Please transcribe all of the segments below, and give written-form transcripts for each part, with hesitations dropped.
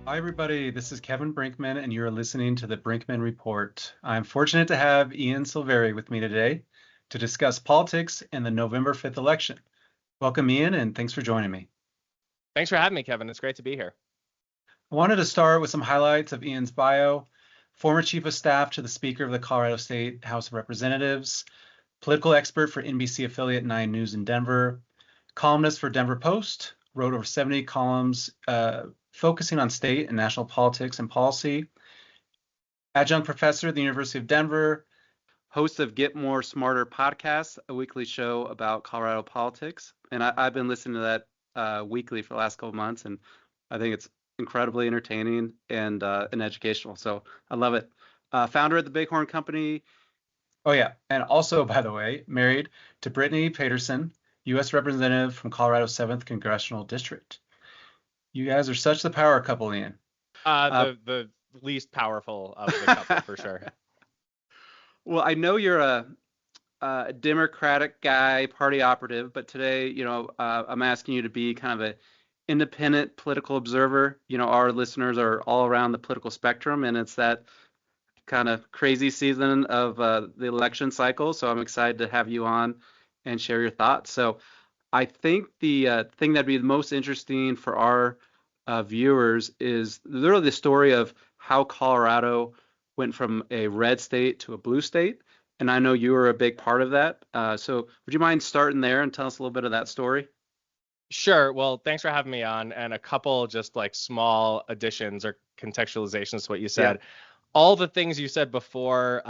Hi, everybody. This is Kevin Brinkman, and you're listening to the Brinkman Report. I'm fortunate to have Ian Silveri with me today to discuss politics and the November 5th election. Welcome, Ian, and thanks for joining me. Thanks for having me, Kevin. It's great to be here. I wanted to start with some highlights of Ian's bio. Former Chief of Staff to the Speaker of the Colorado State House of Representatives, political expert for NBC affiliate 9 News in Denver, columnist for Denver Post, wrote over 70 columns focusing on state and national politics and policy, adjunct professor at the University of Denver, host of Get More Smarter podcast, a weekly show about Colorado politics. And I've been listening to that weekly for the last couple of months, and I think it's incredibly entertaining and educational. So I love it. Founder of the Bighorn Company. Oh, yeah. And also, by the way, married to Brittany Paterson, U.S. Representative from Colorado's 7th Congressional District. You guys are such the power couple, Ian. The least powerful of the couple, for sure. Well, I know you're a Democratic guy, party operative, but today, I'm asking you to be kind of an independent political observer. Our listeners are all around the political spectrum, and it's that kind of crazy season of the election cycle. So I'm excited to have you on and share your thoughts. So I think the thing that'd be the most interesting for our viewers is literally the story of how Colorado went from a red state to a blue state. And I know you were a big part of that. So would you mind starting there and tell us a little bit of that story? Sure. Well, thanks for having me on. And a couple just like small additions or contextualizations to what you said. Yeah. All the things you said before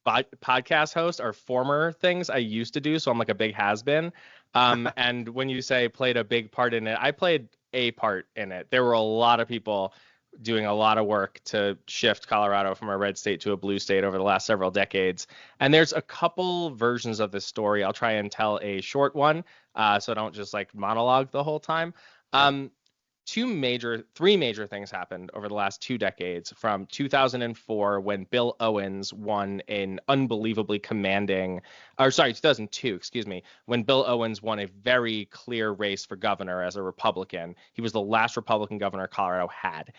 podcast host are former things I used to do. So I'm like a big has-been. And when you say played a big part in it, I played a part in it. There were a lot of people doing a lot of work to shift Colorado from a red state to a blue state over the last several decades. And there's a couple versions of this story. I'll try and tell a short one so I don't just like monologue the whole time. Three major things happened over the last 2 decades, from 2004 when Bill Owens won an unbelievably 2002, when Bill Owens won a very clear race for governor as a Republican. He was the last Republican governor Colorado had.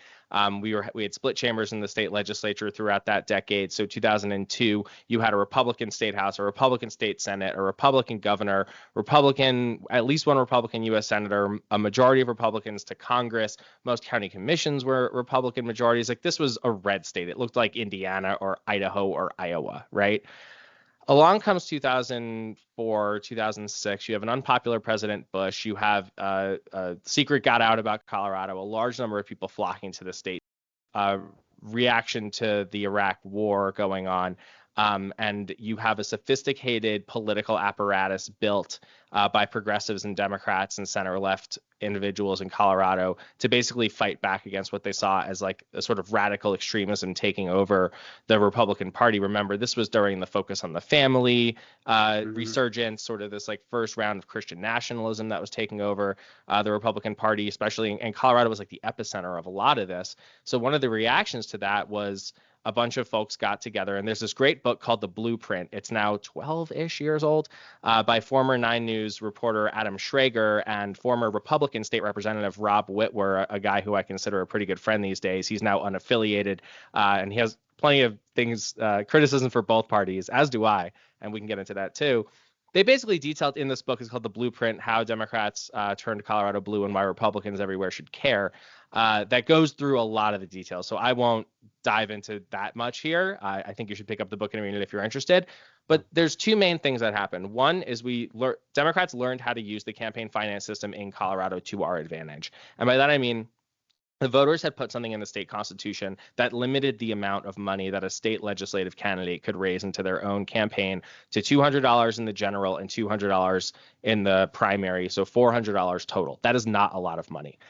We had split chambers in the state legislature throughout that decade. So 2002, you had a Republican state house, a Republican state senate, a Republican governor, at least one Republican U.S. senator, a majority of Republicans to Congress. Most county commissions were Republican majorities. Like, this was a red state. It looked like Indiana or Idaho or Iowa, right? Along comes 2004, 2006. You have an unpopular President Bush. You have a secret got out about Colorado, a large number of people flocking to the state, reaction to the Iraq war going on. And you have a sophisticated political apparatus built by progressives and Democrats and center-left individuals in Colorado to basically fight back against what they saw as like a sort of radical extremism taking over the Republican Party. Remember, this was during the focus on the family resurgence, sort of this like first round of Christian nationalism that was taking over the Republican Party, especially, and Colorado was like the epicenter of a lot of this. So one of the reactions to that was a bunch of folks got together, and there's this great book called The Blueprint. It's now 12-ish years old, by former 9 News reporter Adam Schrager and former Republican state representative Rob Witwer, a guy who I consider a pretty good friend these days. He's now unaffiliated, and he has plenty of things, criticism for both parties, as do I, and we can get into that too. They basically detailed in this book, is called The Blueprint, how Democrats turned Colorado blue and why Republicans everywhere should care. That goes through a lot of the details. So I won't dive into that much here. I think you should pick up the book and read it if you're interested. But there's 2 main things that happened. One is Democrats learned how to use the campaign finance system in Colorado to our advantage. And by that, I mean, the voters had put something in the state constitution that limited the amount of money that a state legislative candidate could raise into their own campaign to $200 in the general and $200 in the primary, so $400 total. That is not a lot of money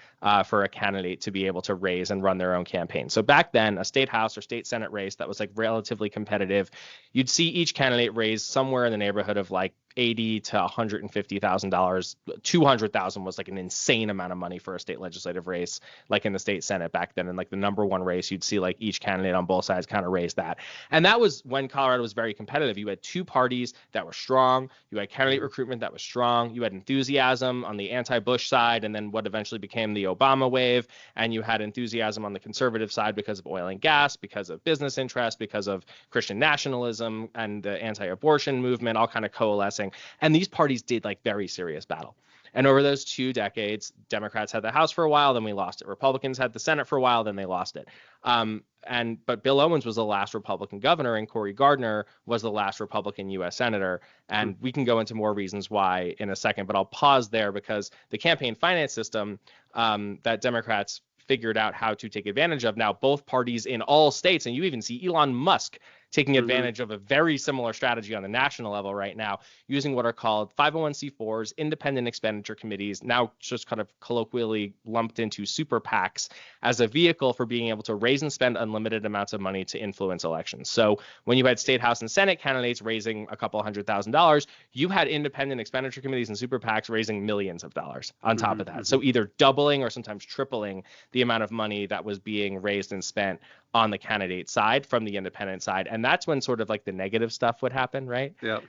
for a candidate to be able to raise and run their own campaign. So back then, a state house or state senate race that was like relatively competitive, you'd see each candidate raise somewhere in the neighborhood of like $80,000 to $150,000. 200,000 was like an insane amount of money for a state legislative race, like in the state Senate back then. And like the number one race, you'd see like each candidate on both sides kind of raise that. And that was when Colorado was very competitive. You had two parties that were strong. You had candidate recruitment that was strong. You had enthusiasm on the anti-Bush side, and then what eventually became the Obama wave. And you had enthusiasm on the conservative side because of oil and gas, because of business interest, because of Christian nationalism and the anti-abortion movement, all kind of coalescing. And these parties did like very serious battle. And over those 2 decades, Democrats had the House for a while, then we lost it. Republicans had the Senate for a while, then they lost it. But Bill Owens was the last Republican governor, and Cory Gardner was the last Republican U.S. senator. And we can go into more reasons why in a second, but I'll pause there because the campaign finance system that Democrats figured out how to take advantage of now, both parties in all states, and you even see Elon Musk taking advantage of a very similar strategy on the national level right now, using what are called 501c4s, independent expenditure committees, now just kind of colloquially lumped into super PACs, as a vehicle for being able to raise and spend unlimited amounts of money to influence elections. So when you had state, House, and Senate candidates raising a couple $100,000, you had independent expenditure committees and super PACs raising millions of dollars on top of that. So either doubling or sometimes tripling the amount of money that was being raised and spent on the candidate side from the independent side. And that's when sort of like the negative stuff would happen, right? Yeah.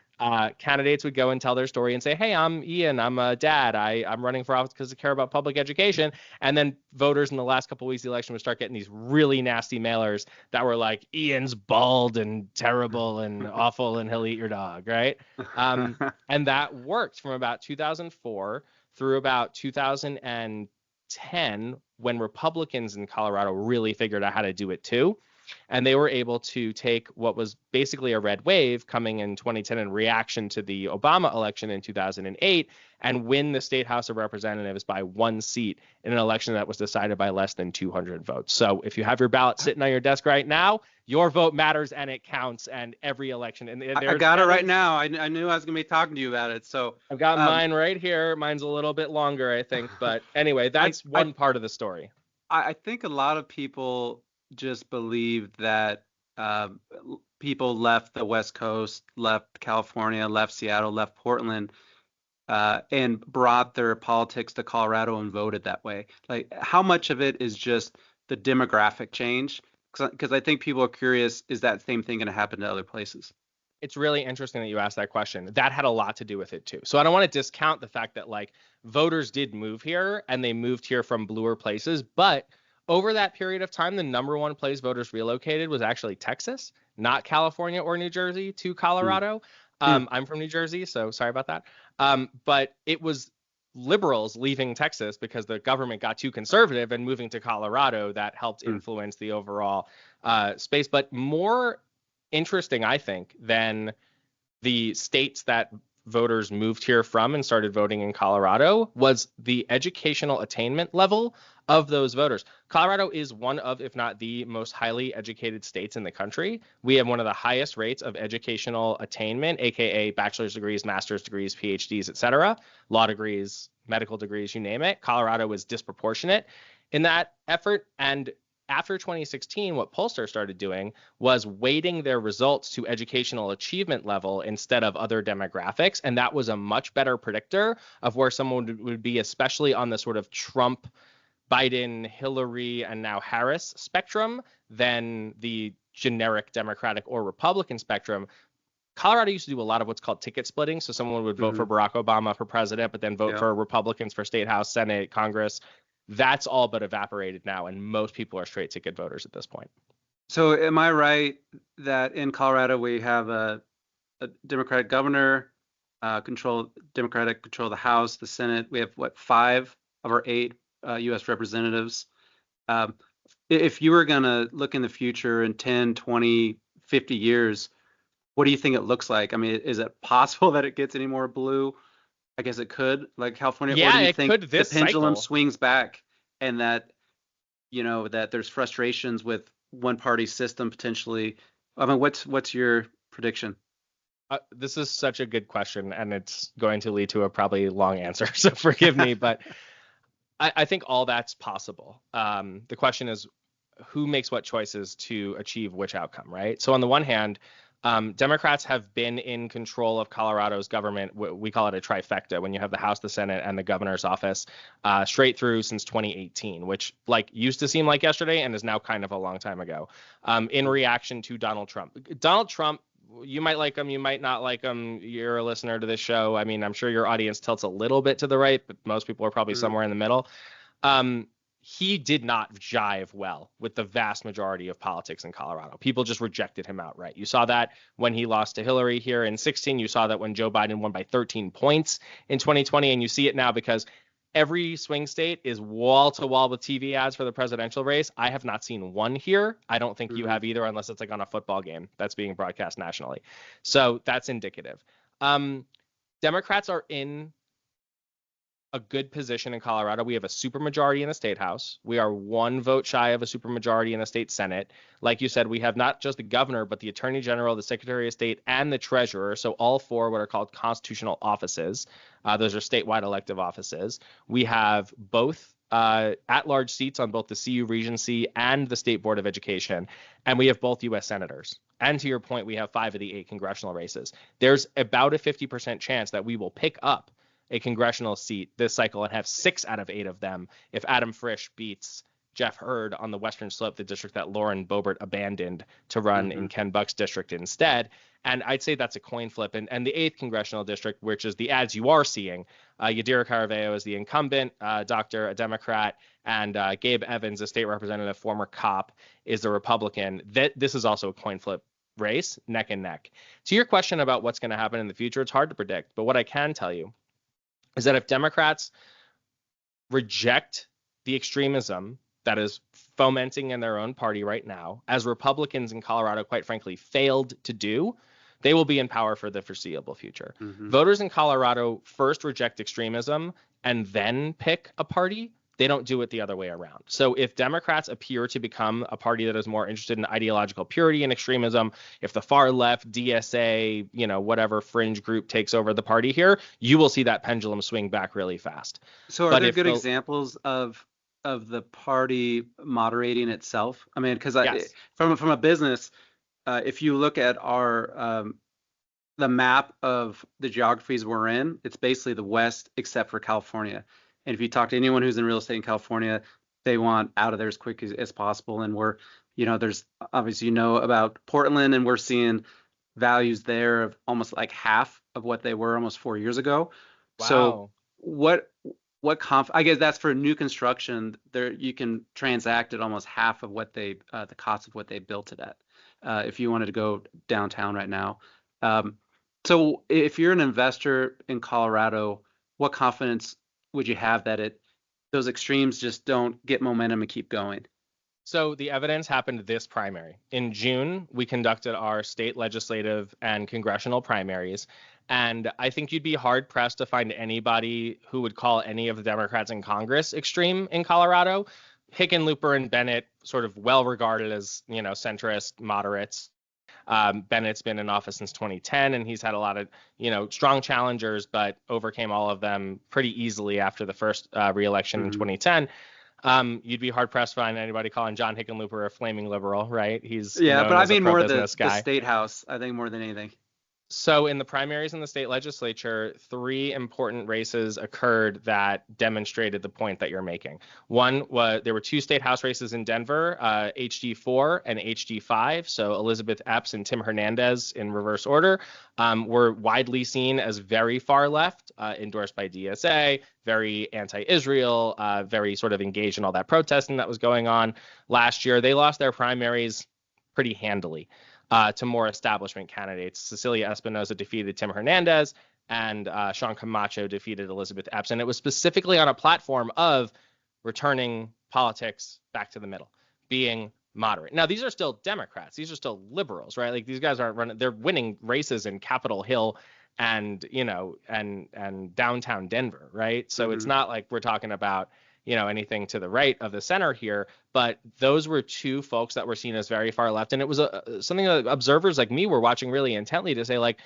Candidates would go and tell their story and say, hey, I'm Ian, I'm a dad, I'm running for office because I care about public education. And then voters in the last couple of weeks of the election would start getting these really nasty mailers that were like, Ian's bald and terrible and awful and he'll eat your dog, right? And that worked from about 2004 through about 2010, when Republicans in Colorado really figured out how to do it too. And they were able to take what was basically a red wave coming in 2010 in reaction to the Obama election in 2008 and win the state House of Representatives by 1 seat in an election that was decided by less than 200 votes. So if you have your ballot sitting on your desk right now, your vote matters and it counts, and every election. And I got it right now. I knew I was going to be talking to you about it. So I've got mine right here. Mine's a little bit longer, I think. But anyway, that's one part of the story. I think a lot of people just believe that people left the West Coast, left California, left Seattle, left Portland, and brought their politics to Colorado and voted that way. Like, how much of it is just the demographic change? Because I think people are curious, is that same thing going to happen to other places? It's really interesting that you asked that question. That had a lot to do with it too. So I don't want to discount the fact that like voters did move here and they moved here from bluer places, but over that period of time, the number one place voters relocated was actually Texas, not California or New Jersey to Colorado. I'm from New Jersey, so sorry about that. But it was liberals leaving Texas because the government got too conservative and moving to Colorado that helped influence the overall space. But more interesting, I think, than the states that voters moved here from and started voting in Colorado was the educational attainment level of those voters. Colorado is one of, if not the most highly educated states in the country. We have one of the highest rates of educational attainment, aka bachelor's degrees, master's degrees, PhDs, etc., law degrees, medical degrees, you name it. Colorado is disproportionate in that effort. And after 2016, what pollsters started doing was weighting their results to educational achievement level instead of other demographics. And that was a much better predictor of where someone would be, especially on the sort of Trump, Biden, Hillary, and now Harris spectrum than the generic Democratic or Republican spectrum. Colorado used to do a lot of what's called ticket splitting. So someone would vote for Barack Obama for president, but then vote for Republicans for state House, Senate, Congress. That's all but evaporated now, and most people are straight ticket voters at this point. So am I right that in Colorado we have a Democratic governor, Democratic control the House, the Senate? We have, 5 of our 8 U.S. representatives. If you were going to look in the future in 10, 20, 50 years, what do you think it looks like? I mean, is it possible that it gets any more blue? I guess it could, like California. Yeah, or do you it think could this the pendulum cycle swings back, and that that there's frustrations with one party system potentially? I mean, what's your prediction? This is such a good question, and it's going to lead to a probably long answer, so forgive me, but I think all that's possible. The question is, who makes what choices to achieve which outcome, right? So on the one hand, Democrats have been in control of Colorado's government. We call it a trifecta when you have the House, the Senate, and the governor's office straight through since 2018, which like used to seem like yesterday and is now kind of a long time ago. In reaction to Donald Trump. Donald Trump, you might like him, you might not like him. You're a listener to this show. I mean, I'm sure your audience tilts a little bit to the right, but most people are probably somewhere in the middle. He did not jive well with the vast majority of politics in Colorado. People just rejected him outright. You saw that when he lost to Hillary here in 2016. You saw that when Joe Biden won by 13 points in 2020. And you see it now because every swing state is wall to wall with TV ads for the presidential race. I have not seen one here. I don't think you have either, unless it's like on a football game that's being broadcast nationally. So that's indicative. Democrats are in a good position in Colorado. We have a supermajority in the state house. We are one vote shy of a supermajority in the state senate. Like you said, we have not just the governor, but the attorney general, the secretary of state, and the treasurer. So all four what are called constitutional offices. Those are statewide elective offices. We have both at-large seats on both the CU Regency and the State Board of Education. And we have both U.S. senators. And to your point, we have 5 of the 8 congressional races. There's about a 50% chance that we will pick up a congressional seat this cycle and have 6 out of 8 of them if Adam Frisch beats Jeff Hurd on the Western Slope, the district that Lauren Boebert abandoned to run in Ken Buck's district instead. And I'd say that's a coin flip. And the 8th congressional district, which is the ads you are seeing, Yadira Caraveo is the incumbent doctor, a Democrat, and Gabe Evans, a state representative, former cop, is the Republican. This is also a coin flip race, neck and neck. To your question about what's going to happen in the future, it's hard to predict. But what I can tell you is that if Democrats reject the extremism that is fomenting in their own party right now, as Republicans in Colorado, quite frankly, failed to do, they will be in power for the foreseeable future. Voters in Colorado first reject extremism and then pick a party. They don't do it the other way around. So if Democrats appear to become a party that is more interested in ideological purity and extremism, if the far left, DSA, whatever fringe group takes over the party here, you will see that pendulum swing back really fast. So are there good examples of the party moderating itself? I mean, because yes. From a business, if you look at our the map of the geographies we're in, it's basically the West except for California. And if you talk to anyone who's in real estate in California, they want out of there as quick as possible. And we're, there's obviously, about Portland, and we're seeing values there of almost like half of what they were almost 4 years ago. Wow. So I guess that's for new construction. There you can transact at almost half of what the cost of what they built it at. If you wanted to go downtown right now. So if you're an investor in Colorado, what confidence would you have that those extremes just don't get momentum and keep going? So the evidence happened this primary. In June, we conducted our state legislative and congressional primaries. And I think you'd be hard pressed to find anybody who would call any of the Democrats in Congress extreme in Colorado. Hickenlooper and Bennett, sort of well regarded as, centrist moderates. Bennett's been in office since 2010, and he's had a lot of, strong challengers, but overcame all of them pretty easily after the first reelection in 2010. You'd be hard pressed to find anybody calling John Hickenlooper a flaming liberal, right? He's but I mean more the state house, I think, more than anything. So in the primaries in the state legislature, 3 important races occurred that demonstrated the point that you're making. One was there were 2 state house races in Denver, HD4 and HD5. So Elizabeth Epps and Tim Hernandez in reverse order were widely seen as very far left, endorsed by DSA, very anti-Israel, very sort of engaged in all that protesting that was going on last year. They lost their primaries pretty handily to more establishment candidates. Cecilia Espinoza defeated Tim Hernandez, and Sean Camacho defeated Elizabeth Epps. And it was specifically on a platform of returning politics back to the middle, being moderate. Now, these are still Democrats. These are still liberals, right? Like, these guys aren't running. They're winning races in Capitol Hill and, and downtown Denver, right? So it's not like we're talking about, anything to the right of the center here, but those were 2 folks that were seen as very far left. And it was something that observers like me were watching really intently to say, like,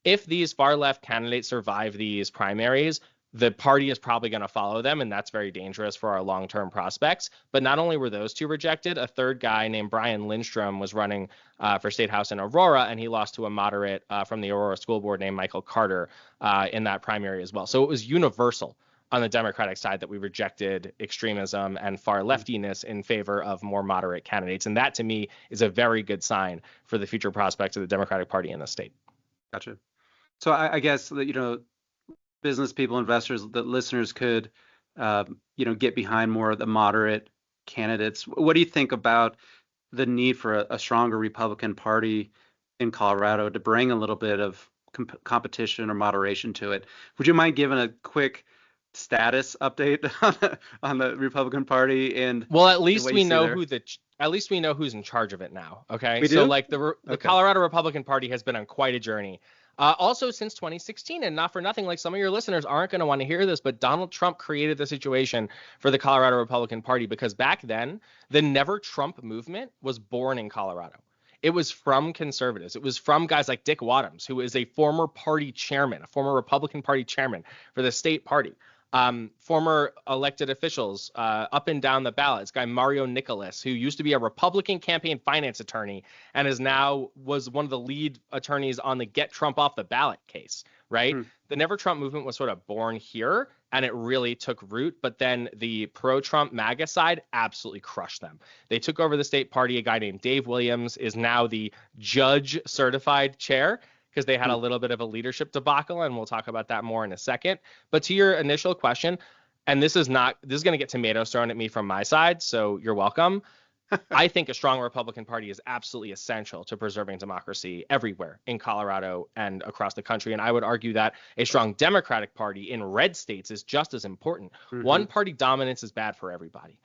if these far left candidates survive these primaries, the party is probably going to follow them, and that's very dangerous for our long-term prospects. But not only were those two rejected, a third guy named Brian Lindstrom was running for State House in Aurora, and he lost to a moderate from the Aurora School Board named Michael Carter in that primary as well. So it was universal on the Democratic side that we rejected extremism and far leftiness in favor of more moderate candidates. And that, to me, is a very good sign for the future prospects of the Democratic Party in the state. Gotcha. So I guess that, business people, investors, the listeners could, get behind more of the moderate candidates. What do you think about the need for a stronger Republican Party in Colorado to bring a little bit of competition or moderation to it? Would you mind giving a quick status update on the Republican Party? And well, at least we know who's in charge of it now. Okay, we do? So like the Colorado Republican Party has been on quite a journey. Also since 2016, and not for nothing, like some of your listeners aren't going to want to hear this, but Donald Trump created the situation for the Colorado Republican Party, because back then the Never Trump movement was born in Colorado. It was from conservatives. It was from guys like Dick Wadhams, who is a former party chairman, a former Republican Party chairman for the state party. Former elected officials up and down the ballot. This guy Mario Nicholas, who used to be a Republican campaign finance attorney and was one of the lead attorneys on the Get Trump Off the Ballot case, right? The Never Trump movement was sort of born here, and it really took root. But then the pro-Trump MAGA side absolutely crushed them. They took over the state party. A guy named Dave Williams is now the judge certified chair, because they had a little bit of a leadership debacle, and we'll talk about that more in a second. But to your initial question, and this is going to get tomatoes thrown at me from my side, so you're welcome. I think a strong Republican Party is absolutely essential to preserving democracy everywhere in Colorado and across the country. And I would argue that a strong Democratic Party in red states is just as important. One party dominance is bad for everybody.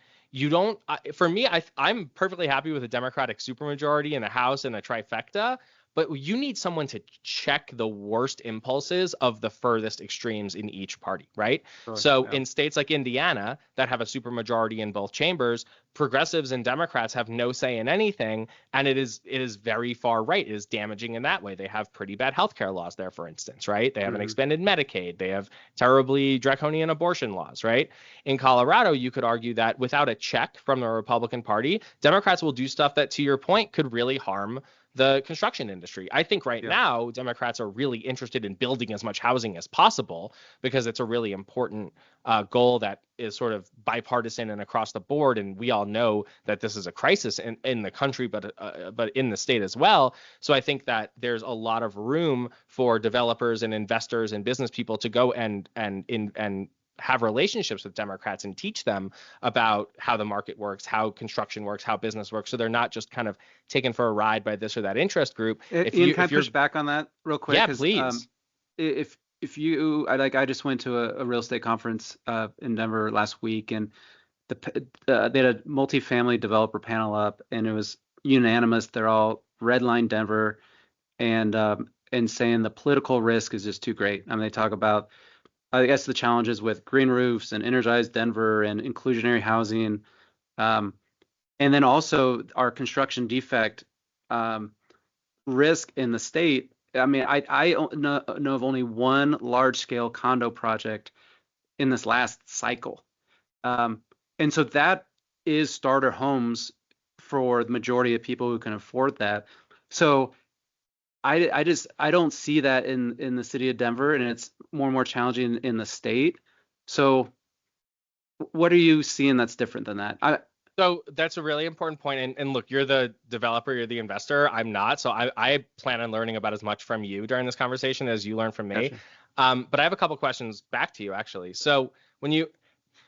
For me, I'm perfectly happy with a Democratic supermajority in the House and a trifecta. But you need someone to check the worst impulses of the furthest extremes in each party, right? Sure, in states like Indiana that have a supermajority in both chambers, progressives and Democrats have no say in anything, and it is very far right. It is damaging in that way. They have pretty bad healthcare laws there, for instance, right? They have an expanded Medicaid. They have terribly draconian abortion laws, right? In Colorado, you could argue that without a check from the Republican Party, Democrats will do stuff that, to your point, could really harm the construction industry. I think right now Democrats are really interested in building as much housing as possible, because it's a really important goal that is sort of bipartisan and across the board. And we all know that this is a crisis in the country, but in the state as well. So I think that there's a lot of room for developers and investors and business people to go and have relationships with Democrats and teach them about how the market works, how construction works, how business works. So they're not just kind of taken for a ride by this or that interest group. Ian, can I push back on that real quick? Yeah, please. I just went to a real estate conference in Denver last week, and they had a multifamily developer panel up, and it was unanimous. They're all redline Denver, and saying the political risk is just too great. I mean, they talk about, I guess, the challenges with green roofs and energized Denver and inclusionary housing, and then also our construction defect risk in the state. I mean, I know of only one large-scale condo project in this last cycle, and so that is starter homes for the majority of people who can afford that. So I don't see that in the city of Denver, and it's more and more challenging in the state. So what are you seeing that's different than that? So that's a really important point. And look, you're the developer, you're the investor. I'm not. So I plan on learning about as much from you during this conversation as you learn from me. Gotcha. But I have a couple questions back to you, actually. So when you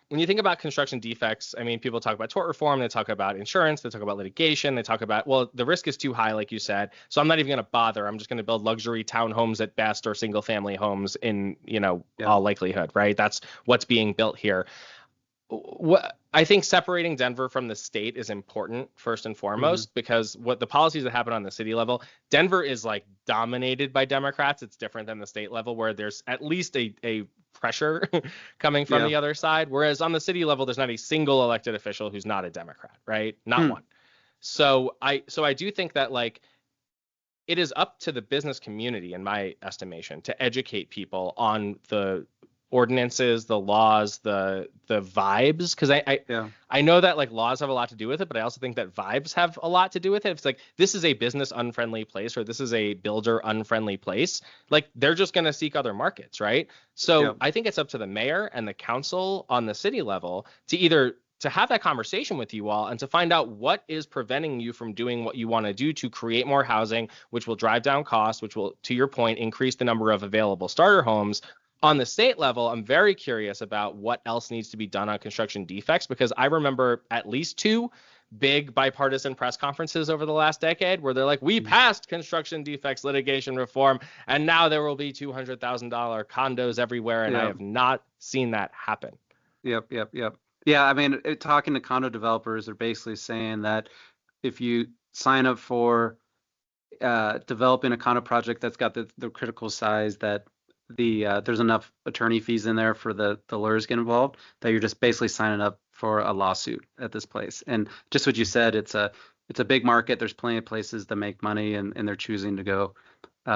think about construction defects, I mean, people talk about tort reform, they talk about insurance, they talk about litigation, they talk about, well, the risk is too high, like you said, so I'm not even going to bother. I'm just going to build luxury townhomes at best, or single family homes in, all likelihood, right? That's what's being built here. What I think separating Denver from the state is important, first and foremost, because what the policies that happen on the city level, Denver is like dominated by Democrats. It's different than the state level, where there's at least a pressure coming from the other side. Whereas on the city level, there's not a single elected official who's not a Democrat, right? Not one. So I do think that, like, it is up to the business community, in my estimation, to educate people on the ordinances, the laws, the vibes, because Yeah. I know that like laws have a lot to do with it, but I also think that vibes have a lot to do with it. If it's like this is a business unfriendly place or this is a builder unfriendly place, like they're just going to seek other markets, right? Yeah. So I think it's up to the mayor and the council on the city level to either to have that conversation with you all and to find out what is preventing you from doing what you want to do to create more housing, which will drive down costs, which will, to your point, increase the number of available starter homes. On the state level, I'm very curious about what else needs to be done on construction defects because I remember at least two big bipartisan press conferences over the last decade where they're like, we passed construction defects litigation reform, and now there will be $200,000 condos everywhere. And I Yeah. have not seen that happen. Yep. Yep. Yep. Yeah. I mean, talking to condo developers, they're basically saying that if you sign up for developing a condo project that's got the critical size that there's enough attorney fees in there for the lawyers get involved that you're just basically signing up for a lawsuit at this place. And just what you said, it's a big market. There's plenty of places that make money, and they're choosing to go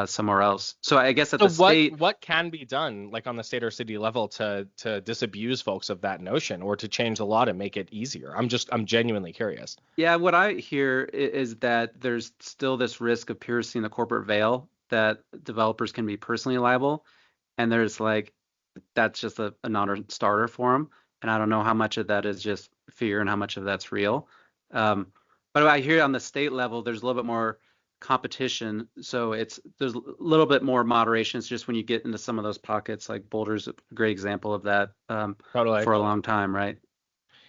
somewhere else. So I guess at So the state, what can be done like on the state or city level to disabuse folks of that notion or to change the law to make it easier? I'm genuinely curious. yeah, what I hear is that there's still this risk of piercing the corporate veil that developers can be personally liable, and there's like that's just a non-starter for them. And I don't know how much of that is just fear and how much of that's real. Um, but I hear on the state level, there's a little bit more competition, so there's a little bit more moderation. It's just when you get into some of those pockets, like Boulder's a great example of that Totally. for a long time, right?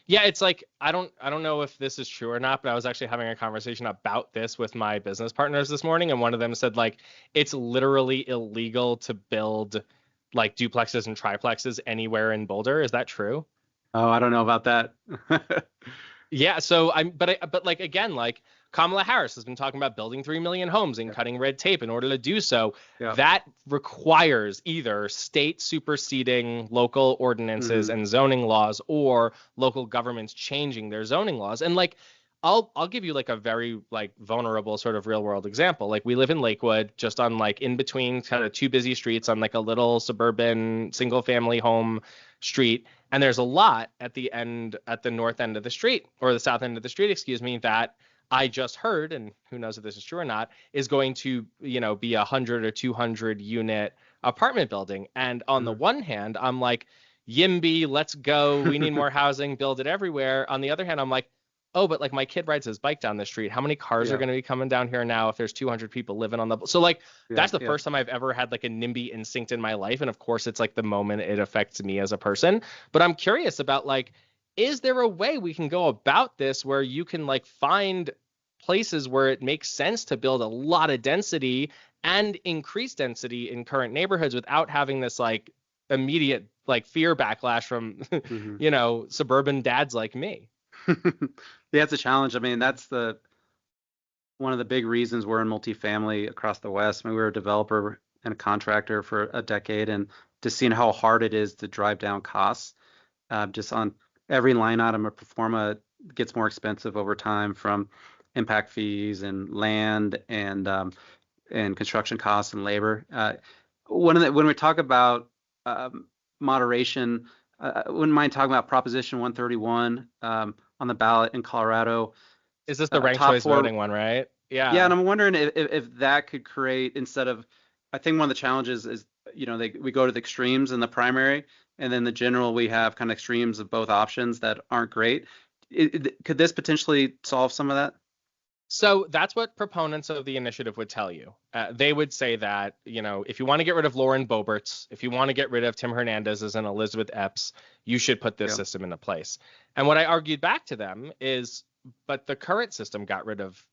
Yeah, it's like I don't know if this is true or not, but I was actually having a conversation about this with my business partners this morning, and one of them said like it's literally illegal to build like duplexes and triplexes anywhere in Boulder. Is that true? Oh, I don't know about that. Yeah, so but like again, like Kamala Harris has been talking about building 3 million homes and Yeah, cutting red tape in order to do so. yeah. That requires either state superseding local ordinances Hmm. and zoning laws or local governments changing their zoning laws. And like I'll give you like a very like vulnerable sort of real world example. Like we live in Lakewood, just on like in between kind of two busy streets on like a little suburban single family home street, and there's a lot at the north end of the street or the south end of the street, excuse me, that I just heard, and who knows if this is true or not, is going to, be 100 or 200 unit apartment building. And on the Hmm. one hand, I'm like, YIMBY, let's go. We need more housing, build it everywhere. On the other hand, I'm like, oh, but like my kid rides his bike down the street. How many cars are Yeah, going to be coming down here now if there's 200 people living on the so like yeah, that's the yeah. first time I've ever had like a NIMBY instinct in my life. And of course, it's like the moment it affects me as a person. But I'm curious about like, is there a way we can go about this where you can like find places where it makes sense to build a lot of density and increase density in current neighborhoods without having this like immediate like fear backlash from, Hmm. suburban dads like me? Yeah, it's a challenge. I mean, that's the one of the big reasons we're in multifamily across the West. I mean, we were a developer and a contractor for a decade, and just seeing how hard it is to drive down costs, just on every line item of performa gets more expensive over time from impact fees and land and construction costs and labor. When we talk about um, moderation, I wouldn't mind talking about Proposition 131 on the ballot in Colorado. Is this the ranked Top choice four. voting one, right? Yeah, and Yeah. I'm wondering if that could create instead of, I think one of the challenges is, we go to the extremes in the primary, and then the general we have kind of extremes of both options that aren't great. Could this potentially solve some of that? So that's what proponents of the initiative would tell you. They would say that, if you want to get rid of Lauren Boeberts, if you want to get rid of Tim Hernandez's and Elizabeth Epps, you should put this Yeah. system into place. And what I argued back to them is, but the current system got rid of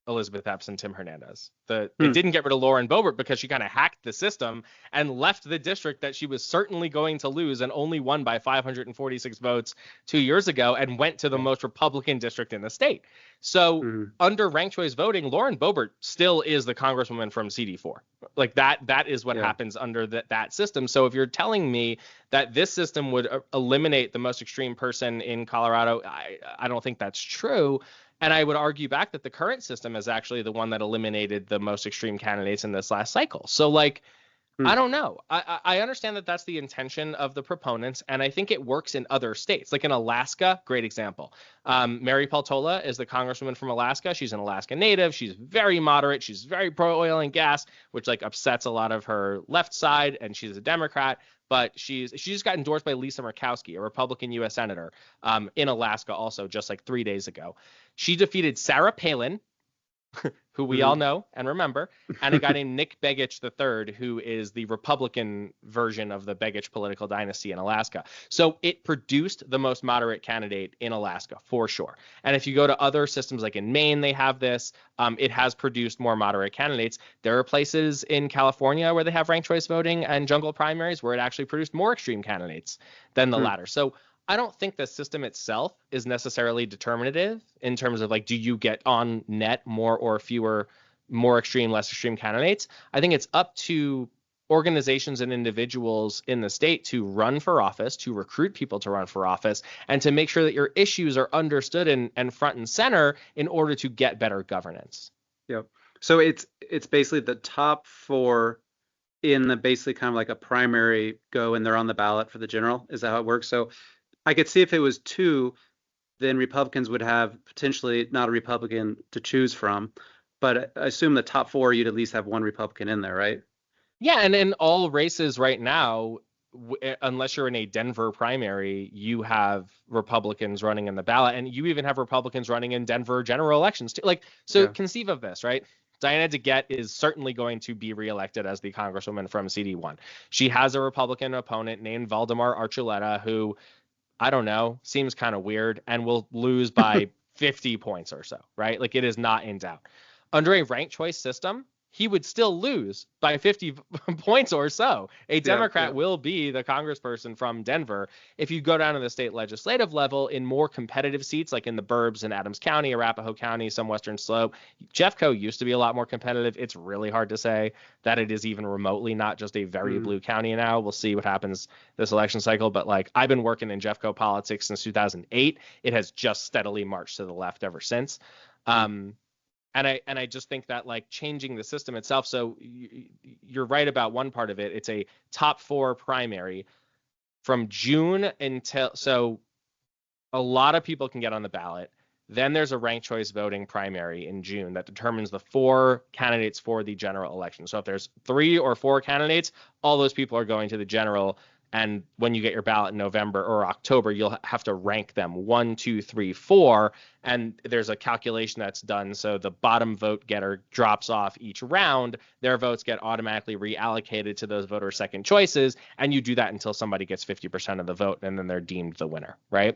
Elizabeth Epps and Tim Hernandez. It Hmm. didn't get rid of Lauren Boebert because she kind of hacked the system and left the district that she was certainly going to lose and only won by 546 votes 2 years ago and went to the Yeah. most Republican district in the state. So Hmm. under ranked choice voting, Lauren Boebert still is the congresswoman from CD4. Like that is what Yeah. happens under that system. So if you're telling me that this system would eliminate the most extreme person in Colorado, I don't think that's true. And I would argue back that the current system is actually the one that eliminated the most extreme candidates in this last cycle. So like I don't know. I understand that that's the intention of the proponents, and I think it works in other states. Like in Alaska, great example. Mary Peltola is the congresswoman from Alaska. She's an Alaska native. She's very moderate. She's very pro oil and gas, which like upsets a lot of her left side, and she's a Democrat. But she just got endorsed by Lisa Murkowski, a Republican U.S. senator, in Alaska, also just like 3 days ago. She defeated Sarah Palin, who we all know and remember, and a guy named Nick Begich III, who is the Republican version of the Begich political dynasty in Alaska. So it produced the most moderate candidate in Alaska, for sure. And if you go to other systems like in Maine, they have this. It has produced more moderate candidates. There are places in California where they have ranked choice voting and jungle primaries where it actually produced more extreme candidates than the latter. So I don't think the system itself is necessarily determinative in terms of like, do you get on net more or fewer, more extreme, less extreme candidates? I think it's up to organizations and individuals in the state to run for office, to recruit people to run for office, and to make sure that your issues are understood and front and center in order to get better governance. Yep. So it's basically the top four in the basically kind of like a primary go, and they're on the ballot for the general. Is that how it works? So I could see if it was two, then Republicans would have potentially not a Republican to choose from. But I assume the top four, you'd at least have one Republican in there, right? Yeah, and in all races right now, unless you're in a Denver primary, you have Republicans running in the ballot, and you even have Republicans running in Denver general elections too. Like, so conceive of this, right? Diana DeGette is certainly going to be reelected as the congresswoman from CD1. She has a Republican opponent named Valdemar Archuleta, who I don't know, seems kind of weird, and will lose by 50 points or so, right? Like it is not in doubt. Under a ranked choice system, he would still lose by 50 points or so. A Democrat will be the congressperson from Denver. If you go down to the state legislative level in more competitive seats, like in the burbs in Adams County, Arapahoe County, some Western Slope, Jeffco used to be a lot more competitive. It's really hard to say that it is even remotely not just a very blue county now. We'll see what happens this election cycle. But like I've been working in Jeffco politics since 2008. It has just steadily marched to the left ever since. And I just think that like changing the system itself. So you're right about one part of it. It's a top four primary from June until, so a lot of people can get on the ballot. Then there's a ranked choice voting primary in June that determines the four candidates for the general election. So if there's 3 or 4 candidates, all those people are going to the general. And when you get your ballot in November or October, you'll have to rank them 1, 2, 3, 4. And there's a calculation that's done. So the bottom vote getter drops off each round. Their votes get automatically reallocated to those voter second choices. And you do that until somebody gets 50% of the vote, and then they're deemed the winner, right?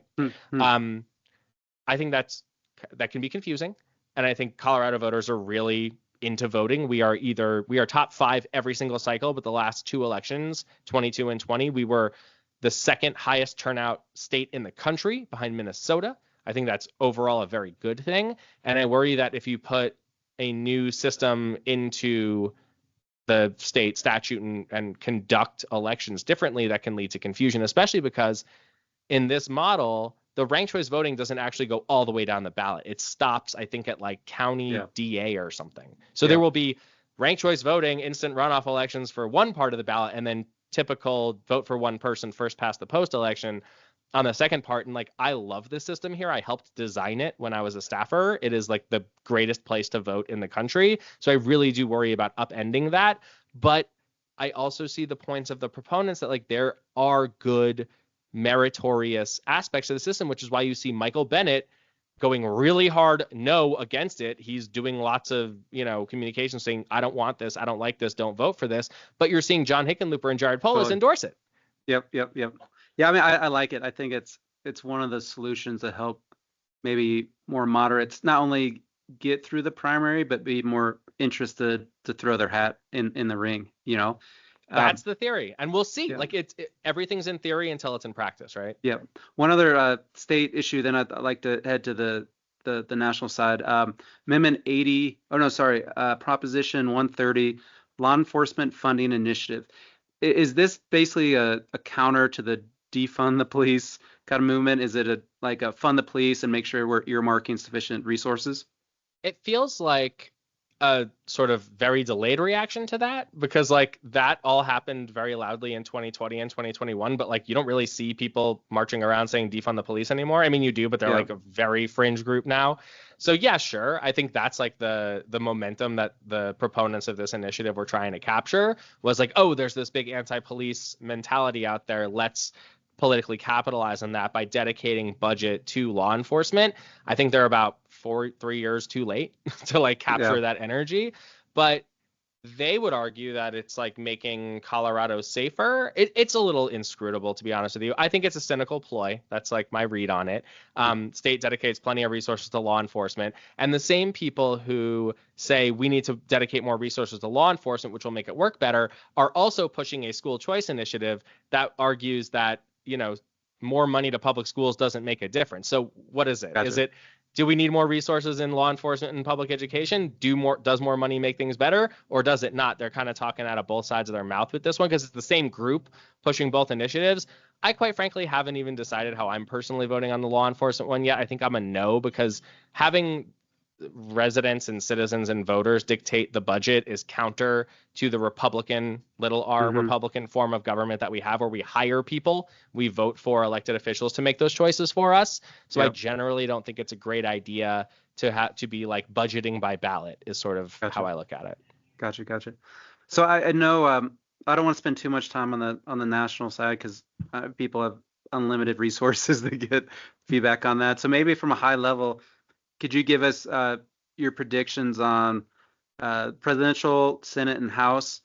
I think that can be confusing. And I think Colorado voters are really into voting. We are top 5 every single cycle, but the last 2 elections, 22 and 20, we were the second highest turnout state in the country behind Minnesota. I think that's overall a very good thing. And I worry that if you put a new system into the state statute and conduct elections differently, that can lead to confusion, especially because in this model, the ranked choice voting doesn't actually go all the way down the ballot. It stops, I think, at like county DA or something. So there will be ranked choice voting, instant runoff elections for one part of the ballot, and then typical vote for one person first past the post election on the second part. And like, I love this system here. I helped design it when I was a staffer. It is like the greatest place to vote in the country. So I really do worry about upending that. But I also see the points of the proponents that like there are good meritorious aspects of the system, which is why you see Michael Bennet going really hard no against it. He's doing lots of, communication saying, I don't want this, I don't like this, don't vote for this. But you're seeing John Hickenlooper and Jared Polis endorse it. Yep. Yeah, I mean, I like it. I think it's one of the solutions that help maybe more moderates not only get through the primary, but be more interested to throw their hat in the ring, That's the theory, and we'll see. Like everything's in theory until it's in practice, right? Yeah. One other state issue, then I'd like to head to the national side. Amendment 80. Oh no, sorry. Proposition 130, Law Enforcement Funding Initiative. Is this basically a counter to the defund the police kind of movement? Is it a fund the police and make sure we're earmarking sufficient resources? It feels like a sort of very delayed reaction to that, because like that all happened very loudly in 2020 and 2021, but like you don't really see people marching around saying defund the police anymore. I mean, you do, but they're Yeah. like a very fringe group now. So yeah, sure. I think that's like the momentum that the proponents of this initiative were trying to capture, was like, oh, there's this big anti-police mentality out there. Let's politically capitalize on that by dedicating budget to law enforcement. I think they're about 3 years too late to like Yeah. capture that energy. But they would argue that it's like making Colorado safer. It's a little inscrutable, to be honest with you. I think it's a cynical ploy. That's like my read on it. State dedicates plenty of resources to law enforcement, and the same people who say we need to dedicate more resources to law enforcement, which will make it work better, are also pushing a school choice initiative that argues that, more money to public schools doesn't make a difference. So what is it? Gotcha. Is it, do we need more resources in law enforcement and public education? Does more money make things better, or does it not? They're kind of talking out of both sides of their mouth with this one, because it's the same group pushing both initiatives. I quite frankly haven't even decided how I'm personally voting on the law enforcement one yet. I think I'm a no, because having residents and citizens and voters dictate the budget is counter to the Republican, little r, Republican form of government that we have, where we hire people, we vote for elected officials to make those choices for us. So I generally don't think it's a great idea to be like budgeting by ballot, is sort of how I look at it. Gotcha. So I know I don't want to spend too much time on the national side, because people have unlimited resources to get feedback on that. So maybe from a high level, could you give us your predictions on presidential, Senate, and House?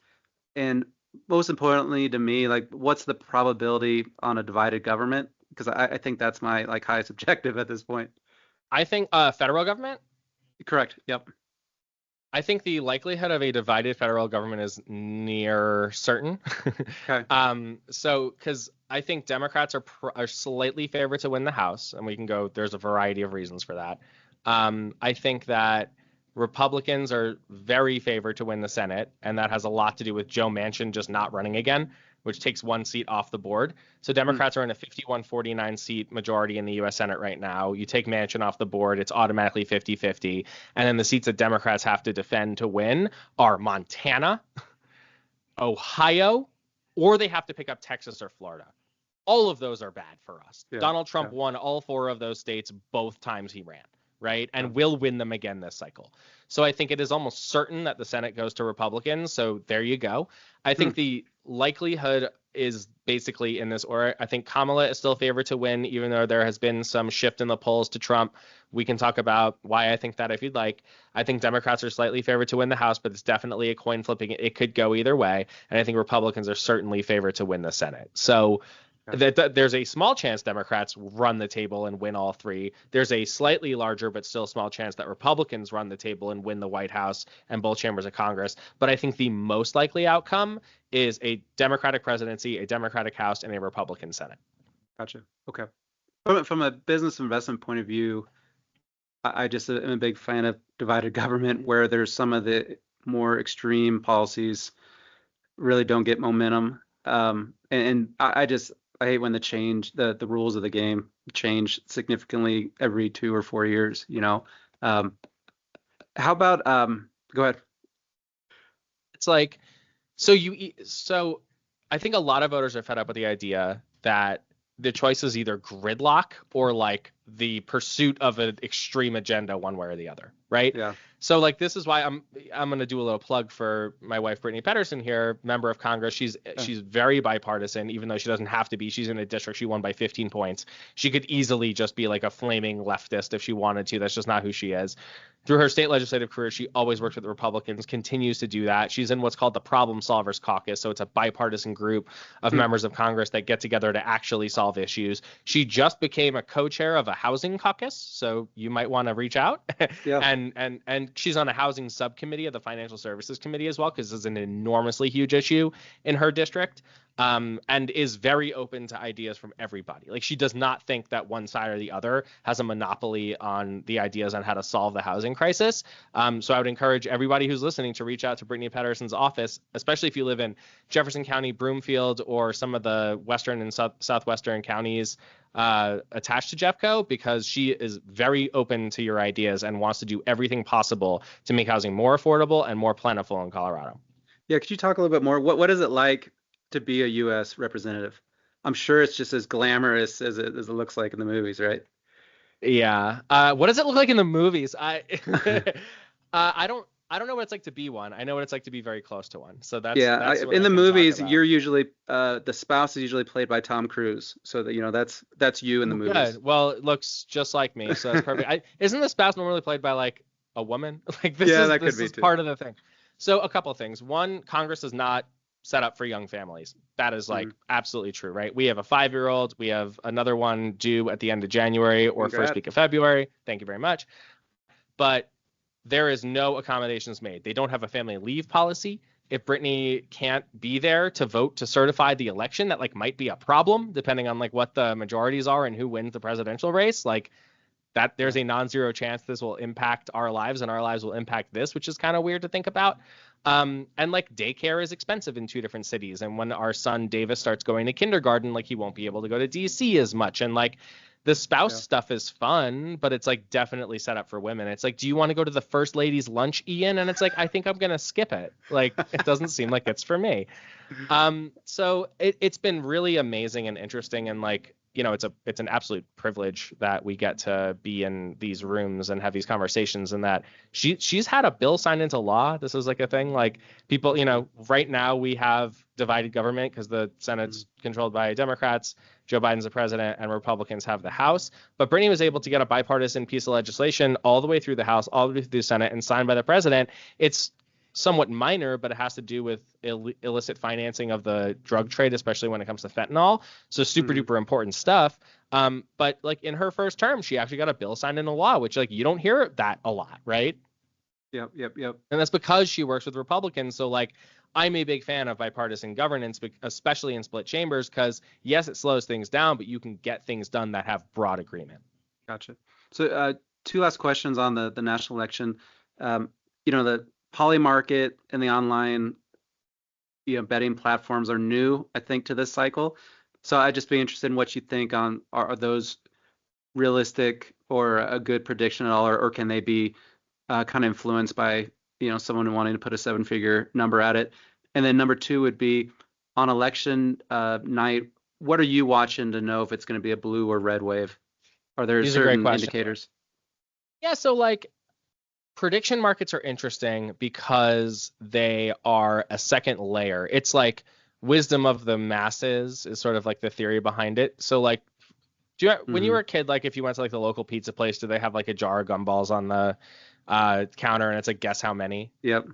And most importantly to me, like, what's the probability on a divided government? Because I think that's my like highest objective at this point. I think federal government? Correct. Yep. I think the likelihood of a divided federal government is near certain. Okay. So, because I think Democrats are slightly favored to win the House, and we can go, there's a variety of reasons for that. I think that Republicans are very favored to win the Senate, and that has a lot to do with Joe Manchin just not running again, which takes one seat off the board. So Democrats are in a 51-49 seat majority in the U.S. Senate right now. You take Manchin off the board, it's automatically 50-50. And then the seats that Democrats have to defend to win are Montana, Ohio, or they have to pick up Texas or Florida. All of those are bad for us. Yeah, Donald Trump won all 4 of those states both times he ran, right? And will win them again this cycle. So I think it is almost certain that the Senate goes to Republicans. So there you go. I think the likelihood is basically in this order. I think Kamala is still favored to win, even though there has been some shift in the polls to Trump. We can talk about why I think that if you'd like. I think Democrats are slightly favored to win the House, but it's definitely a coin flipping. It could go either way. And I think Republicans are certainly favored to win the Senate. So there's a small chance Democrats run the table and win all 3. There's a slightly larger but still small chance that Republicans run the table and win the White House and both chambers of Congress. But I think the most likely outcome is a Democratic presidency, a Democratic House, and a Republican Senate. Gotcha. Okay. From a business investment point of view, I just am a big fan of divided government, where there's some of the more extreme policies really don't get momentum. And I hate when the rules of the game change significantly every 2 or 4 years, How about go ahead. It's like, so I think a lot of voters are fed up with the idea that the choice is either gridlock or like the pursuit of an extreme agenda one way or the other, right? Yeah. So like this is why I'm going to do a little plug for my wife Brittany Pedersen here, member of Congress. She's very bipartisan, even though she doesn't have to be. She's in a district she won by 15 points. She could easily just be like a flaming leftist if she wanted to. That's just not who she is. Through her state legislative career, she always worked with the Republicans, continues to do that. She's in what's called the Problem Solvers Caucus. So it's a bipartisan group of members of Congress that get together to actually solve issues. She just became a co-chair of a housing caucus. So you might want to reach out. Yeah. And she's on a housing subcommittee of the Financial Services Committee as well, because it's an enormously huge issue in her district. and is very open to ideas from everybody. Like, she does not think that one side or the other has a monopoly on the ideas on how to solve the housing crisis. So I would encourage everybody who's listening to reach out to Brittany Pedersen's office, especially if you live in Jefferson County, Broomfield, or some of the western and southwestern counties attached to Jeffco, because she is very open to your ideas and wants to do everything possible to make housing more affordable and more plentiful in Colorado. Yeah, could you talk a little bit more? What is it like to be a U.S. representative? I'm sure it's just as glamorous as it looks like in the movies, right? Yeah. What does it look like in the movies? I don't know what it's like to be one. I know what it's like to be very close to one. So that's what In I the can talk movies, about. you're usually the spouse is usually played by Tom Cruise, so that that's you in the movies. Good. Well, it looks just like me, so that's perfect. Isn't the spouse normally played by like a woman? Like, Yeah, that could this be is too. part of the thing. So a couple of things. One, Congress is not set up for young families. That is like absolutely true, right? We have a 5-year-old. We have another one due at the end of January or first Congrats. week of February. Thank you very much. But there is no accommodations made. They don't have a family leave policy. If Brittany can't be there to vote to certify the election, that like might be a problem depending on like what the majorities are and who wins the presidential race. Like, that there's a non-zero chance this will impact our lives and our lives will impact this, which is kind of weird to think about. And like, daycare is expensive in 2 different cities. And when our son Davis starts going to kindergarten, like, he won't be able to go to DC as much. And like, the spouse stuff is fun, but it's like definitely set up for women. It's like, do you want to go to the first lady's lunch, Ian? And it's like, I think I'm going to skip it. Like, it doesn't seem like it's for me. So it's been really amazing and interesting. And like, it's an absolute privilege that we get to be in these rooms and have these conversations, and that she's had a bill signed into law. This is like a thing, like, people, right now we have divided government because the Senate's controlled by Democrats, Joe Biden's the president, and Republicans have the House. But Brittany was able to get a bipartisan piece of legislation all the way through the House, all the way through the Senate, and signed by the president. It's somewhat minor, but it has to do with illicit financing of the drug trade, especially when it comes to fentanyl. So super duper important stuff. But like, in her first term, she actually got a bill signed into law, which, like, you don't hear that a lot, right? Yep. And that's because she works with Republicans. So like, I'm a big fan of bipartisan governance, especially in split chambers, because yes, it slows things down, but you can get things done that have broad agreement. Gotcha. So 2 last questions on the national election. The poly market and the online betting platforms are new, I think, to this cycle. So I'd just be interested in what you think on, are those realistic or a good prediction at all, or can they be kind of influenced by someone wanting to put a 7-figure number at it? And then number 2 would be, on election night, what are you watching to know if it's going to be a blue or red wave? Are there certain indicators? Yeah, so like, prediction markets are interesting because they are a second layer. It's like wisdom of the masses is sort of like the theory behind it. So like, when you were a kid, like, if you went to like the local pizza place, do they have like a jar of gumballs on the counter, and it's like, guess how many? Yep.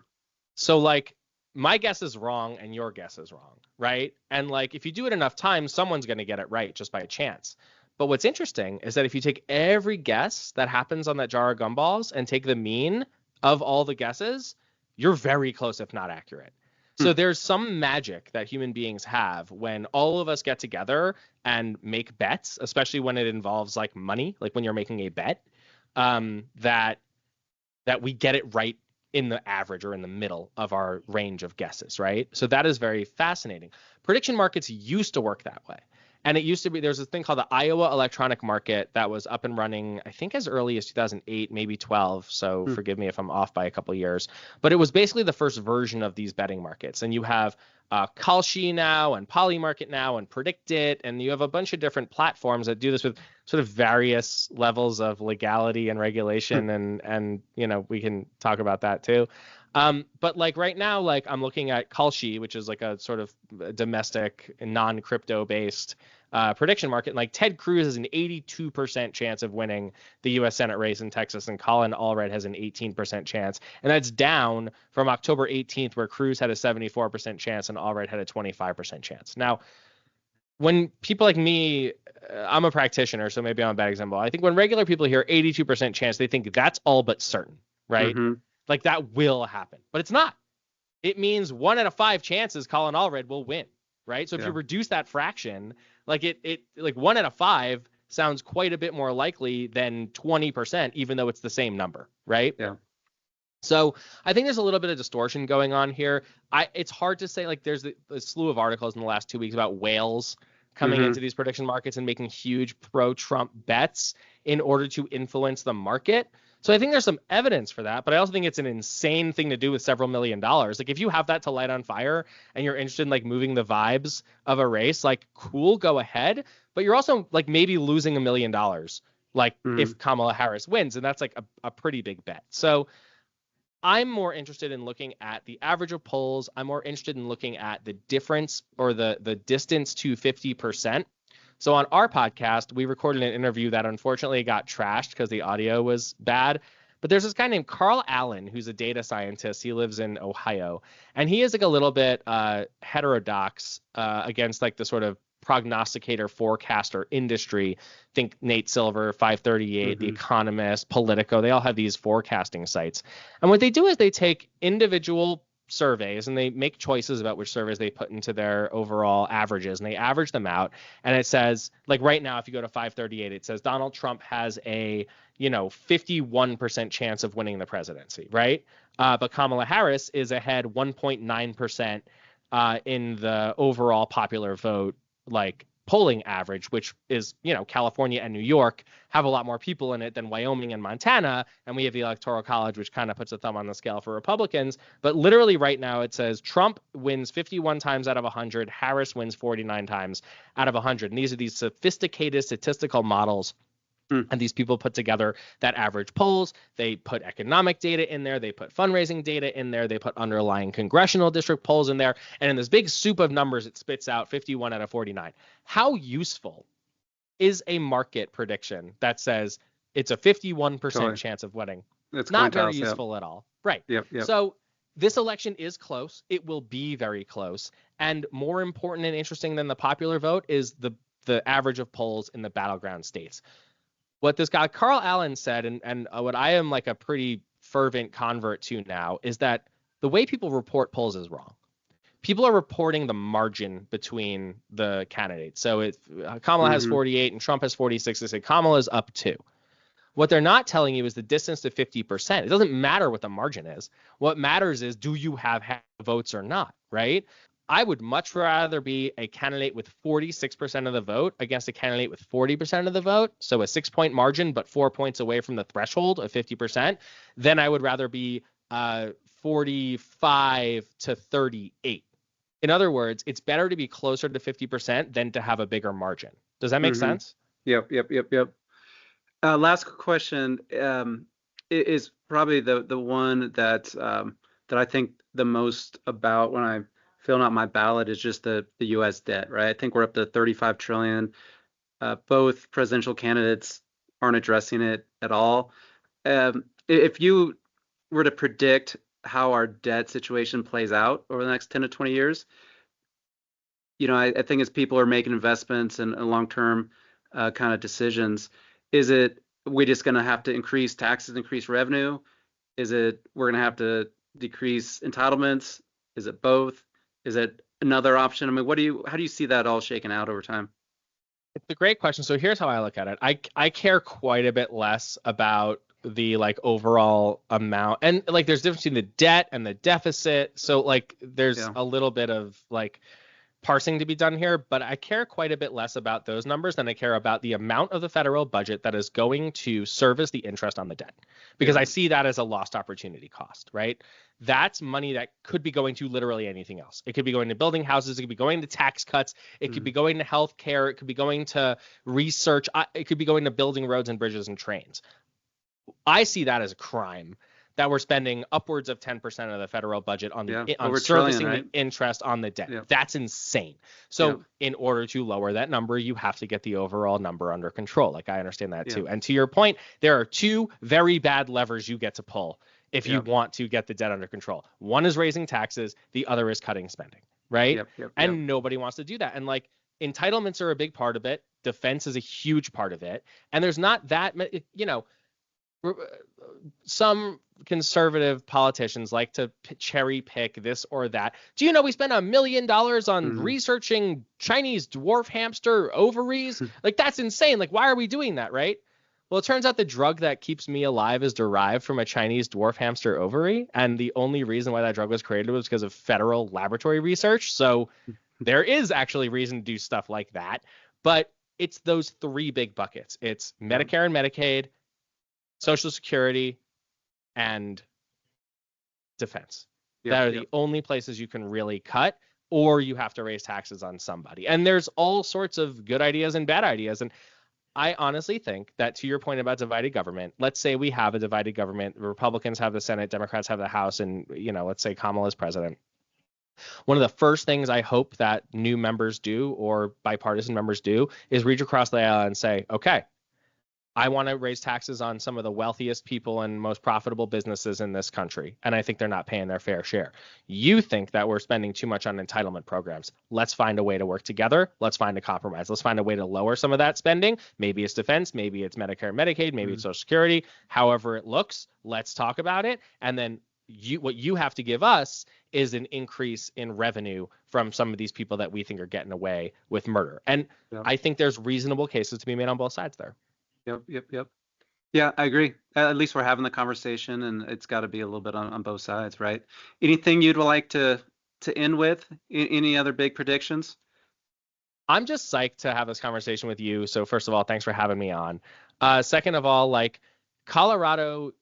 So like, my guess is wrong and your guess is wrong, right? And like, if you do it enough times, someone's going to get it right just by chance. But what's interesting is that if you take every guess that happens on that jar of gumballs and take the mean of all the guesses, you're very close, if not accurate. So there's some magic that human beings have when all of us get together and make bets, especially when it involves like money, like when you're making a bet, that we get it right in the average or in the middle of our range of guesses, right? So that is very fascinating. Prediction markets used to work that way. And it used to be, there's this thing called the Iowa electronic market that was up and running, I think, as early as 2008, maybe 12. So forgive me if I'm off by a couple of years. But it was basically the first version of these betting markets. And you have Kalshi now and Polymarket now and Predict It. And you have a bunch of different platforms that do this with sort of various levels of legality and regulation. And we can talk about that too. But like right now, like, I'm looking at Kalshi, which is like a sort of domestic, non-crypto based prediction market. And like, Ted Cruz has an 82% chance of winning the U.S. Senate race in Texas, and Colin Allred has an 18% chance. And that's down from October 18th, where Cruz had a 74% chance and Allred had a 25% chance. Now, when people like me, I'm a practitioner, so maybe I'm a bad example. I think when regular people hear 82% chance, they think that's all but certain, right? Like, that will happen, but it's not. It means 1 out of 5 chances Colin Allred will win. right? So if Yeah. you reduce that fraction, like like 1 out of 5 sounds quite a bit more likely than 20%, even though it's the same number, right? Yeah. So I think there's a little bit of distortion going on here. It's hard to say, like, there's a slew of articles in the last 2 weeks about whales coming into these prediction markets and making huge pro-Trump bets in order to influence the market. So I think there's some evidence for that, but I also think it's an insane thing to do with several $1 million. Like, if you have that to light on fire and you're interested in like moving the vibes of a race, like, cool, go ahead. But you're also like maybe losing $1 million, like if Kamala Harris wins, and that's like a pretty big bet. So I'm more interested in looking at the average of polls. I'm more interested in looking at the difference or the distance to 50%. So on our podcast, we recorded an interview that unfortunately got trashed because the audio was bad. But there's this guy named Carl Allen, who's a data scientist. He lives in Ohio, and he is like a little bit heterodox against like the sort of prognosticator forecaster industry. Think Nate Silver, 538, The Economist, Politico. They all have these forecasting sites. And what they do is they take individual surveys and they make choices about which surveys they put into their overall averages, and they average them out. And it says, like, right now, if you go to 538, it says Donald Trump has a 51% chance of winning the presidency, right? But Kamala Harris is ahead 1.9% in the overall popular vote, like, polling average, which is, California and New York have a lot more people in it than Wyoming and Montana. And we have the Electoral College, which kind of puts a thumb on the scale for Republicans. But literally right now it says Trump wins 51 times out of 100. Harris wins 49 times out of 100. And these are these sophisticated statistical models. And these people put together that average polls. They put economic data in there. They put fundraising data in there. They put underlying congressional district polls in there. And in this big soup of numbers, it spits out 51 out of 49. How useful is a market prediction that says it's a 51% chance of winning? It's not very useful at all. Right. Yep. So this election is close. It will be very close. And more important and interesting than the popular vote is the average of polls in the battleground states. What this guy Carl Allen said, and what I am like a pretty fervent convert to now, is that the way people report polls is wrong. People are reporting the margin between the candidates. So if Kamala has 48 and Trump has 46, they say Kamala's up 2. What they're not telling you is the distance to 50%. It doesn't matter what the margin is. What matters is, do you have votes or not, right? I would much rather be a candidate with 46% of the vote against a candidate with 40% of the vote, so a 6-point margin, but 4 points away from the threshold of 50%, than I would rather be 45 to 38. In other words, it's better to be closer to 50% than to have a bigger margin. Does that make sense? Yep. Last question is probably the one that I think the most about when I filling out my ballot is just the U.S. debt, right? I think we're up to 35 trillion. Both presidential candidates aren't addressing it at all. If you were to predict how our debt situation plays out over the next 10 to 20 years, I think as people are making investments and long-term kind of decisions, is it we just going to have to increase taxes, increase revenue? Is it we're going to have to decrease entitlements? Is it both? Is it another option? I mean, how do you see that all shaken out over time? It's a great question. So here's how I look at it. I care quite a bit less about the like overall amount, and like there's a difference between the debt and the deficit. So like there's a little bit of like parsing to be done here, but I care quite a bit less about those numbers than I care about the amount of the federal budget that is going to service the interest on the debt, because I see that as a lost opportunity cost, right? That's money that could be going to literally anything else. It could be going to building houses. It could be going to tax cuts. It could be going to health care. It could be going to research. It could be going to building roads and bridges and trains. I see that as a crime, that we're spending upwards of 10% of the federal budget on servicing the interest on the debt. That's insane. So in order to lower that number, you have to get the overall number under control. Like, I understand that too. And to your point, there are two very bad levers you get to pull if you want to get the debt under control. One is raising taxes. The other is cutting spending, right? And nobody wants to do that. And like, entitlements are a big part of it. Defense is a huge part of it. And there's not that, some conservative politicians like to cherry pick this or that. Do you know we spent $1 million on researching Chinese dwarf hamster ovaries? Like, that's insane. Like, why are we doing that, right? Well, it turns out the drug that keeps me alive is derived from a Chinese dwarf hamster ovary, and the only reason why that drug was created was because of federal laboratory research. So there is actually reason to do stuff like that. But it's those three big buckets. It's Medicare and Medicaid, Social Security, and defense. That are the only places you can really cut, or you have to raise taxes on somebody. And there's all sorts of good ideas and bad ideas. And I honestly think that, to your point about divided government, let's say we have a divided government, Republicans have the Senate, Democrats have the House, and, let's say Kamala is president. One of the first things I hope that new members do, or bipartisan members do, is reach across the aisle and say, okay, I want to raise taxes on some of the wealthiest people and most profitable businesses in this country, and I think they're not paying their fair share. You think that we're spending too much on entitlement programs. Let's find a way to work together. Let's find a compromise. Let's find a way to lower some of that spending. Maybe it's defense, maybe it's Medicare and Medicaid, maybe it's Social Security. However it looks, let's talk about it. And then what you have to give us is an increase in revenue from some of these people that we think are getting away with murder. And I think there's reasonable cases to be made on both sides there. Yep. Yeah, I agree. At least we're having the conversation, and it's got to be a little bit on both sides, right? Anything you'd like to end with? Any other big predictions? I'm just psyched to have this conversation with you. So first of all, thanks for having me on. Second of all, like, Colorado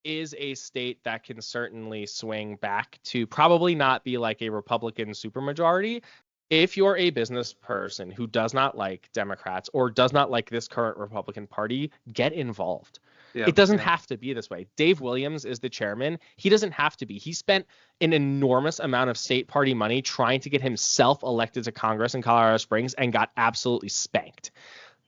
is a state that can certainly swing back to probably not be like a Republican supermajority. If you're a business person who does not like Democrats or does not like this current Republican Party, get involved. It doesn't have to be this way. Dave Williams is the chairman. He doesn't have to be. He spent an enormous amount of state party money trying to get himself elected to Congress in Colorado Springs and got absolutely spanked.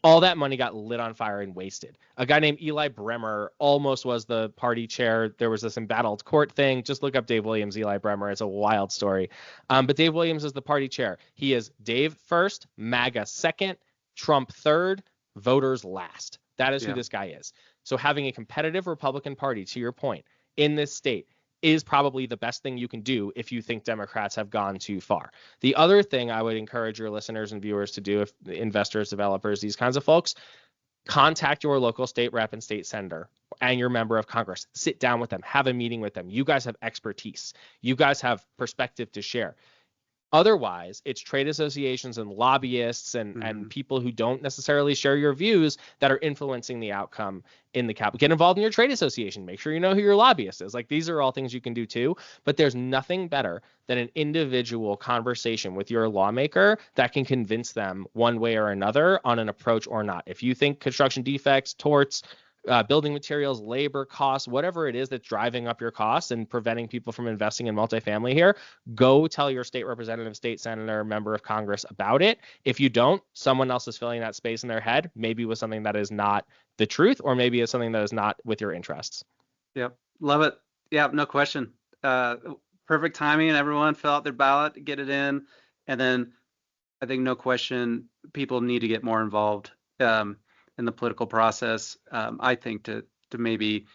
All that money got lit on fire and wasted. A guy named Eli Bremer almost was the party chair. There was this embattled court thing. Just look up Dave Williams, Eli Bremer. It's a wild story. But Dave Williams is the party chair. He is Dave first, MAGA second, Trump third, voters last. That is who this guy is. So having a competitive Republican Party, to your point, in this state is probably the best thing you can do if you think Democrats have gone too far. The other thing I would encourage your listeners and viewers to do, if investors, developers, these kinds of folks, contact your local state rep and state senator and your member of Congress. Sit down with them, have a meeting with them. You guys have expertise. You guys have perspective to share. Otherwise, it's trade associations and lobbyists and people who don't necessarily share your views that are influencing the outcome in the Capitol. Get involved in your trade association. Make sure you know who your lobbyist is. Like, these are all things you can do too. But there's nothing better than an individual conversation with your lawmaker that can convince them one way or another on an approach or not. If you think construction defects, torts, building materials, labor costs, whatever it is that's driving up your costs and preventing people from investing in multifamily here, go tell your state representative, state senator, member of Congress about it. If you don't, someone else is filling that space in their head, maybe with something that is not the truth, or maybe it's something that is not with your interests. Yep. Love it. Yeah, no question. Perfect timing. Everyone fill out their ballot, get it in. And then I think no question, people need to get more involved in the political process. I think to maybe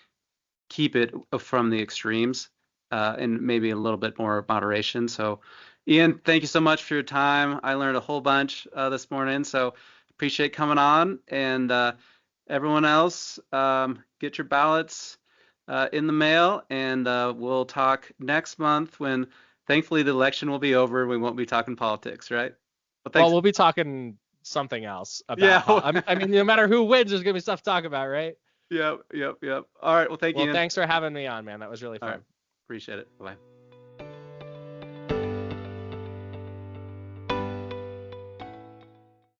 keep it from the extremes and maybe a little bit more moderation. So, Ian, thank you so much for your time. I learned a whole bunch this morning, so appreciate coming on. And everyone else, get your ballots in the mail, and we'll talk next month when thankfully the election will be over. We won't be talking politics, right? Well, we'll be talking something else about I mean, no matter who wins, there's gonna be stuff to talk about, right? Yep. All right, well, thank you. Well, thanks for having me on, man. That was really fun. Right. Appreciate it. Bye.